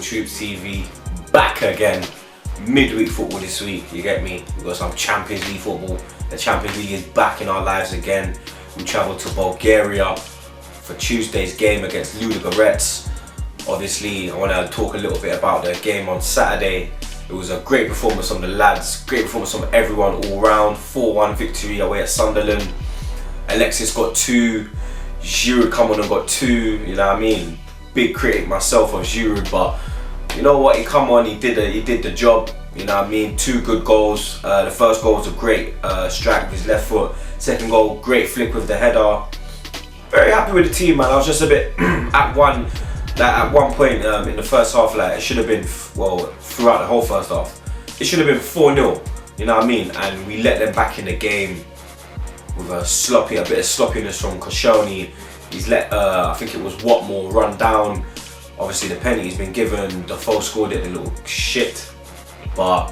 TroopzTV back again. Midweek football this week, you get me? We've got some Champions League football. The Champions League is back in our lives again. We travelled to Bulgaria for Tuesday's game against Ludogorets. Obviously, I want to talk a little bit about the game on Saturday. It was a great performance from the lads, great performance from everyone all round. 4-1 victory away at Sunderland. Alexis got 2, Giroud come on and got 2, you know what I mean? Big critic myself of Giroud, but you know what, he come on, he did the job, you know what I mean? 2 good goals. The first goal was a great strike with his left foot. Second goal, great flick with the header. Very happy with the team, man. I was just a bit at one point in the first half, like it should have been, well, throughout the whole first half, it should have been 4-0, you know what I mean? And we let them back in the game with a bit of sloppiness from Koscielny. He's let, I think it was Watmore run down. Obviously the penalty's been given, Defoe scored it, a little shit. But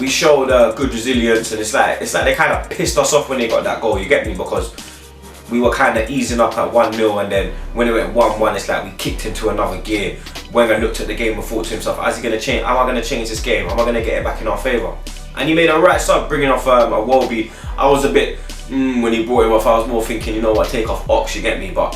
we showed good resilience, and it's like they kind of pissed us off when they got that goal, you get me? Because we were kind of easing up at 1-0, and then when it went 1-1, it's like we kicked into another gear. Wenger looked at the game and thought to himself, is he going to change? Am I going to change this game? Am I going to get it back in our favour? And he made a right start bringing off a Wolby. I was a bit, when he brought him off, I was more thinking, you know what, take off Ox, you get me? But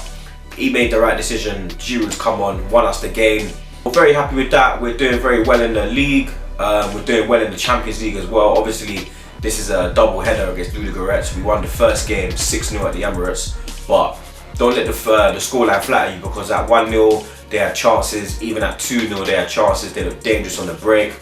he made the right decision. Giroud's come on, won us the game. We're very happy with that. We're doing very well in the league. We're doing well in the Champions League as well. Obviously, this is a double header against Ludogorets. We won the first game 6-0 at the Emirates. But don't let the scoreline flatter you, because at 1-0 they had chances, even at 2-0 they had chances. They looked dangerous on the break.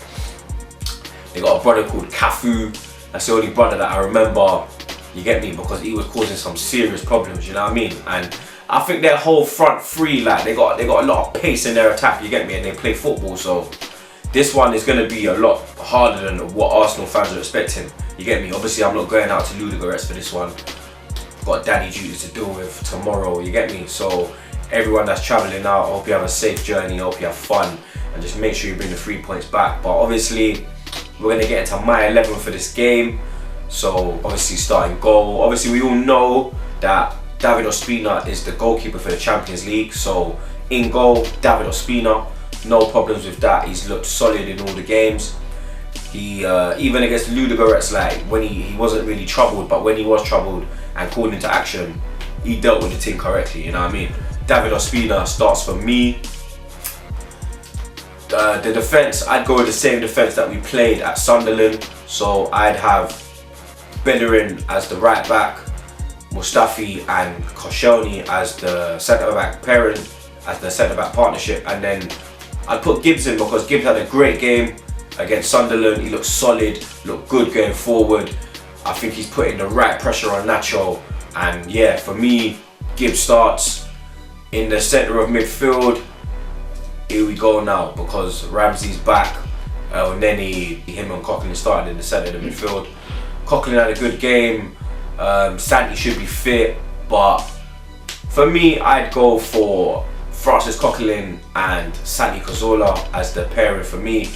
They got a brother called Cafu. That's the only brother that I remember, you get me, because he was causing some serious problems, you know what I mean? And I think their whole front three, like they got a lot of pace in their attack, you get me, and they play football. So this one is going to be a lot harder than what Arsenal fans are expecting, you get me? Obviously I'm not going out to Ludogorets for this one. Got daddy duties to deal with tomorrow, you get me? So everyone that's travelling out, I hope you have a safe journey, I hope you have fun, and just make sure you bring the 3 points back. But obviously we're going to get into my 11 for this game. So obviously starting goal, obviously we all know that David Ospina is the goalkeeper for the Champions League. So in goal, David Ospina, no problems with that. He's looked solid in all the games. He even against Ludogorets, like when he wasn't really troubled, but when he was troubled and called into action, he dealt with the team correctly, you know what I mean? David Ospina starts for me. The defence, I'd go with the same defence that we played at Sunderland. So I'd have Bellerin as the right back, Mustafi and Koscielny as the centre back pairing, as the centre back partnership, and then I'd put Gibbs in because Gibbs had a great game against Sunderland. He looked solid, looked good going forward. I think he's putting the right pressure on Nacho, and yeah, for me, Gibbs starts. In the centre of midfield, here we go now, because Ramsey's back, and then him and Coquelin started in the centre of the midfield. Coquelin had a good game. Santi should be fit, but for me, I'd go for Francis Coquelin and Santi Cazorla as the pairing for me.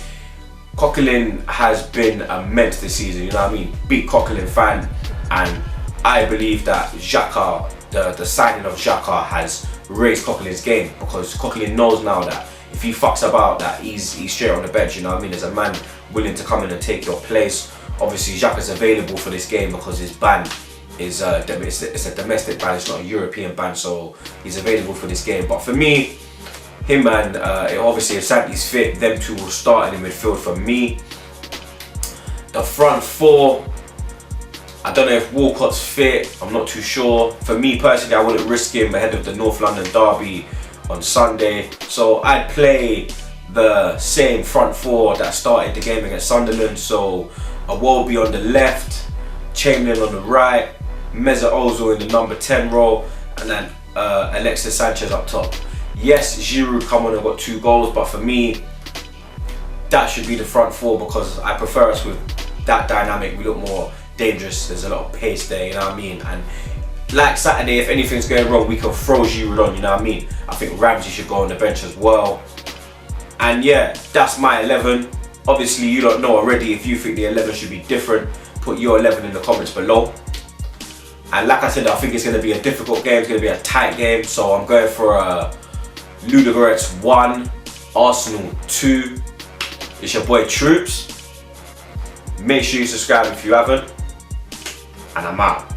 Coquelin has been immense this season, you know what I mean? Big Coquelin fan, and I believe that Xhaka, the signing of Xhaka has raised Coquelin's game, because Coquelin knows now that if he fucks about, that he's straight on the bench, you know what I mean? There's a man willing to come in and take your place. Obviously Xhaka's available for this game because his ban is it's a domestic ban, it's not a European ban, so he's available for this game. But for me, him and obviously if Santi's fit, them two will start in the midfield for me. The front four, I don't know if Walcott's fit, I'm not too sure. For me personally, I wouldn't risk him ahead of the North London derby on Sunday. So I'd play the same front four that started the game against Sunderland. So Iwobi on the left, Chamberlain on the right, Mesut Ozil in the number 10 role, and then Alexis Sanchez up top. Yes, Giroud come on and got 2 goals, but for me, that should be the front four, because I prefer us with that dynamic. We look more dangerous, there's a lot of pace there, you know what I mean? And like Saturday, if anything's going wrong, we can throw Giroud on, you know what I mean? I think Ramsey should go on the bench as well. And yeah, that's my 11. Obviously, you don't know already. If you think the 11 should be different, put your 11 in the comments below. And like I said, I think it's going to be a difficult game. It's going to be a tight game. So I'm going for a Ludogorets 1, Arsenal 2. It's your boy Troopz. Make sure you subscribe if you haven't. And I'm out.